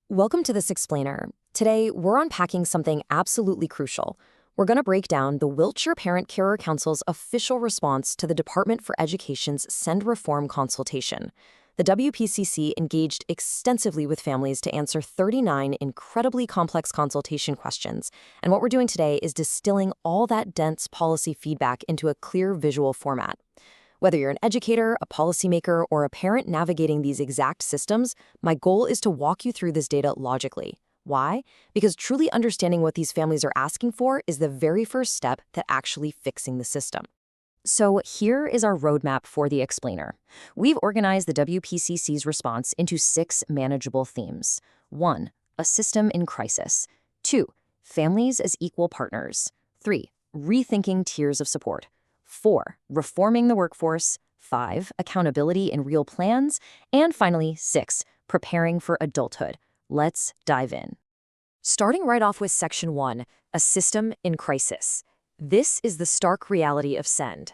Welcome to this explainer. Today, we're unpacking something absolutely crucial. We're going to break down the Wiltshire Parent Carer Council's official response to the Department for Education's Send Reform consultation. The WPCC engaged extensively with families to answer 39 incredibly complex consultation questions, and what we're doing today is distilling all that dense policy feedback into a clear visual format. Whether you're an educator, a policymaker, or a parent navigating these exact systems, my goal is to walk you through this data logically. Why? Because truly understanding what these families are asking for is the very first step to actually fixing the system. So here is our roadmap for the explainer. We've organized the WPCC's response into 6 manageable themes. 1. A system in crisis. 2. Families as equal partners. 3. Rethinking tiers of support. 4. Reforming the workforce. 5. Accountability in real plans. And finally, 6. Preparing for adulthood. Let's dive in. Starting right off with Section 1, a system in crisis. This is the stark reality of SEND.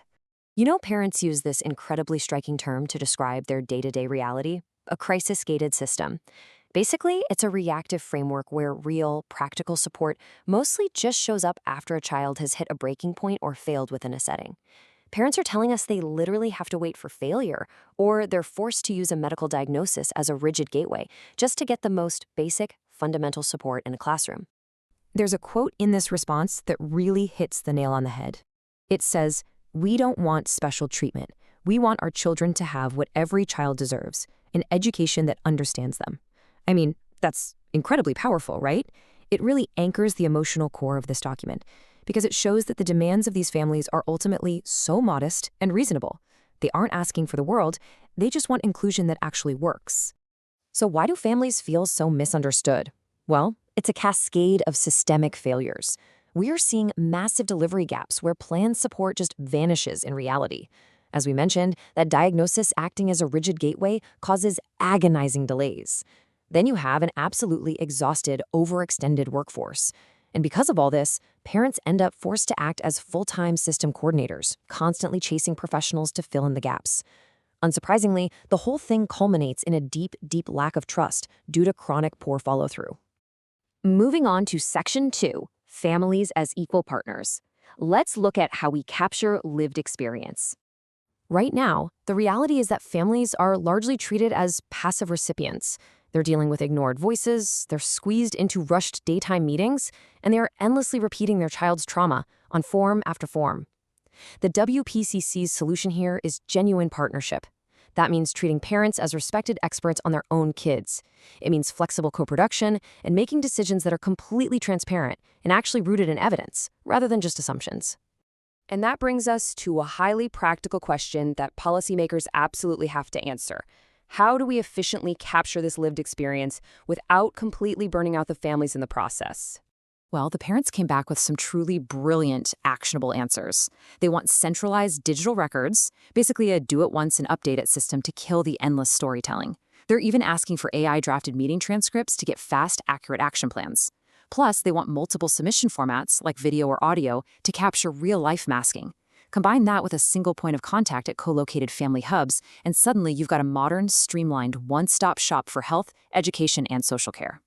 You know, parents use this incredibly striking term to describe their day-to-day reality, a crisis-gated system. Basically, it's a reactive framework where real, practical support mostly just shows up after a child has hit a breaking point or failed within a setting. Parents are telling us they literally have to wait for failure, or they're forced to use a medical diagnosis as a rigid gateway just to get the most basic, fundamental support in a classroom. There's a quote in this response that really hits the nail on the head. It says, "We don't want special treatment. We want our children to have what every child deserves, an education that understands them." I mean, that's incredibly powerful, right? It really anchors the emotional core of this document because it shows that the demands of these families are ultimately so modest and reasonable. They aren't asking for the world, they just want inclusion that actually works. So why do families feel so misunderstood? Well, it's a cascade of systemic failures. We are seeing massive delivery gaps where planned support just vanishes in reality. As we mentioned, that diagnosis acting as a rigid gateway causes agonizing delays. Then you have an absolutely exhausted, overextended workforce. And because of all this, parents end up forced to act as full-time system coordinators, constantly chasing professionals to fill in the gaps. Unsurprisingly, the whole thing culminates in a deep, deep lack of trust due to chronic poor follow-through. Moving on to Section 2, Families as Equal Partners. Let's look at how we capture lived experience. Right now, the reality is that families are largely treated as passive recipients. They're dealing with ignored voices, they're squeezed into rushed daytime meetings, and they are endlessly repeating their child's trauma on form after form. The WPCC's solution here is genuine partnership. That means treating parents as respected experts on their own kids. It means flexible co-production and making decisions that are completely transparent and actually rooted in evidence, rather than just assumptions. And that brings us to a highly practical question that policymakers absolutely have to answer. How do we efficiently capture this lived experience without completely burning out the families in the process? Well, the parents came back with some truly brilliant, actionable answers. They want centralized digital records, basically a do-it-once-and-update-it system to kill the endless storytelling. They're even asking for AI-drafted meeting transcripts to get fast, accurate action plans. Plus, they want multiple submission formats, like video or audio, to capture real-life masking. Combine that with a single point of contact at co-located family hubs, and suddenly you've got a modern, streamlined, one-stop shop for health, education, and social care.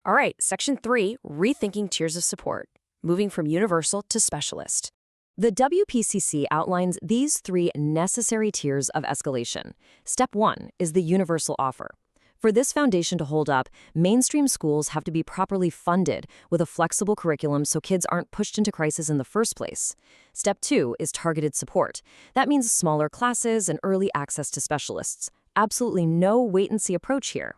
All right, Section 3, Rethinking Tiers of Support, moving from universal to specialist. The WPCC outlines these 3 necessary tiers of escalation. Step 1 is the universal offer. For this foundation to hold up, mainstream schools have to be properly funded with a flexible curriculum so kids aren't pushed into crisis in the first place. Step 2 is targeted support. That means smaller classes and early access to specialists. Absolutely no wait-and-see approach here.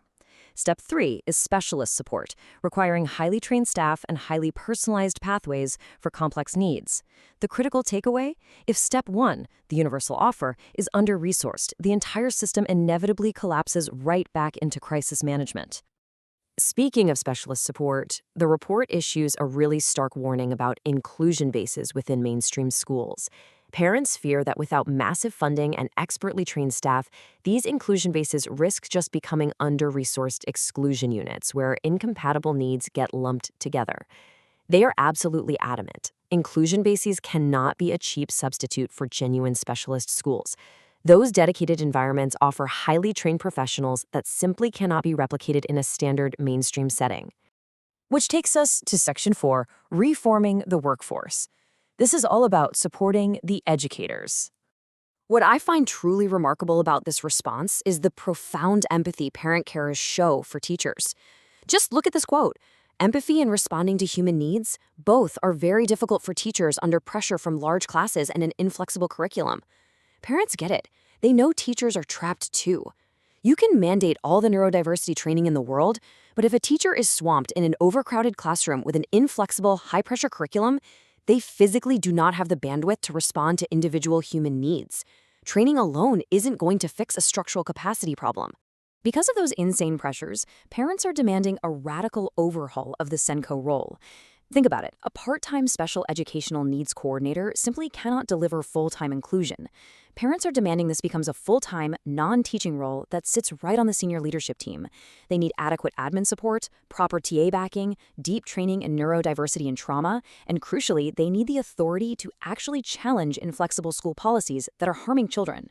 Step 3 is specialist support, requiring highly trained staff and highly personalized pathways for complex needs. The critical takeaway? If Step 1, the universal offer, is under-resourced, the entire system inevitably collapses right back into crisis management. Speaking of specialist support, the report issues a really stark warning about inclusion bases within mainstream schools. Parents fear that without massive funding and expertly trained staff, these inclusion bases risk just becoming under-resourced exclusion units where incompatible needs get lumped together. They are absolutely adamant. Inclusion bases cannot be a cheap substitute for genuine specialist schools. Those dedicated environments offer highly trained professionals that simply cannot be replicated in a standard mainstream setting. Which takes us to Section 4, Reforming the Workforce. This is all about supporting the educators. What I find truly remarkable about this response is the profound empathy parent carers show for teachers. Just look at this quote. Empathy and responding to human needs, both are very difficult for teachers under pressure from large classes and an inflexible curriculum. Parents get it. They know teachers are trapped too. You can mandate all the neurodiversity training in the world, but if a teacher is swamped in an overcrowded classroom with an inflexible, high-pressure curriculum, they physically do not have the bandwidth to respond to individual human needs. Training alone isn't going to fix a structural capacity problem. Because of those insane pressures, parents are demanding a radical overhaul of the SENCO role. Think about it. A part-time special educational needs coordinator simply cannot deliver full-time inclusion. Parents are demanding this becomes a full-time, non-teaching role that sits right on the senior leadership team. They need adequate admin support, proper TA backing, deep training in neurodiversity and trauma, and crucially, they need the authority to actually challenge inflexible school policies that are harming children.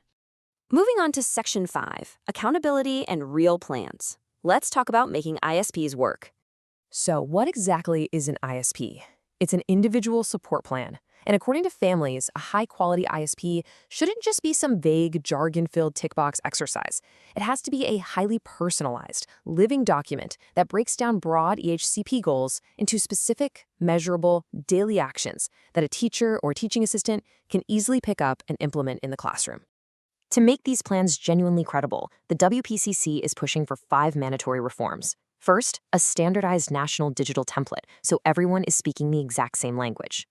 Moving on to Section 5, Accountability and Real Plans. Let's talk about making ISPs work. So what exactly is an ISP? It's an individual support plan. And according to families, a high-quality ISP shouldn't just be some vague, jargon-filled tick-box exercise. It has to be a highly personalized, living document that breaks down broad EHCP goals into specific, measurable, daily actions that a teacher or teaching assistant can easily pick up and implement in the classroom. To make these plans genuinely credible, the WPCC is pushing for 5 mandatory reforms. First, a standardized national digital template so everyone is speaking the exact same language.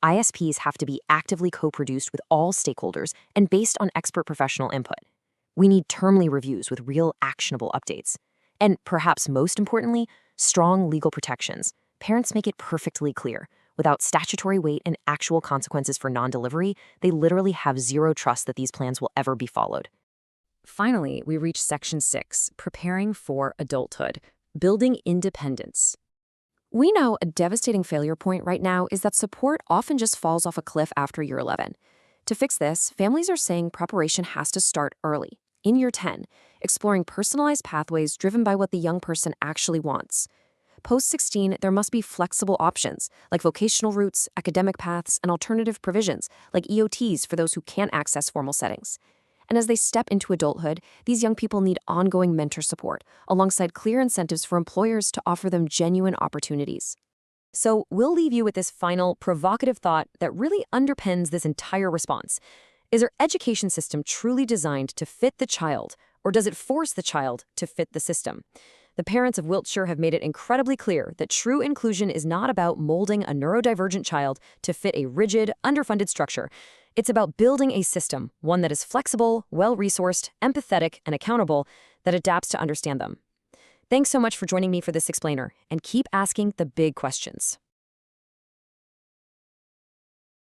ISPs have to be actively co-produced with all stakeholders and based on expert professional input. We need termly reviews with real actionable updates. And perhaps most importantly, strong legal protections. Parents make it perfectly clear. Without statutory weight and actual consequences for non-delivery, they literally have zero trust that these plans will ever be followed. Finally, we reach Section 6, Preparing for Adulthood. Building independence. We know a devastating failure point right now is that support often just falls off a cliff after year 11. To fix this, families are saying preparation has to start early, in year 10, exploring personalized pathways driven by what the young person actually wants. Post-16, there must be flexible options, like vocational routes, academic paths, and alternative provisions, like EOTs for those who can't access formal settings. And as they step into adulthood, these young people need ongoing mentor support, alongside clear incentives for employers to offer them genuine opportunities. So we'll leave you with this final, provocative thought that really underpins this entire response. Is our education system truly designed to fit the child, or does it force the child to fit the system? The parents of Wiltshire have made it incredibly clear that true inclusion is not about molding a neurodivergent child to fit a rigid, underfunded structure. It's about building a system, one that is flexible, well-resourced, empathetic, and accountable, that adapts to understand them. Thanks so much for joining me for this explainer, and keep asking the big questions.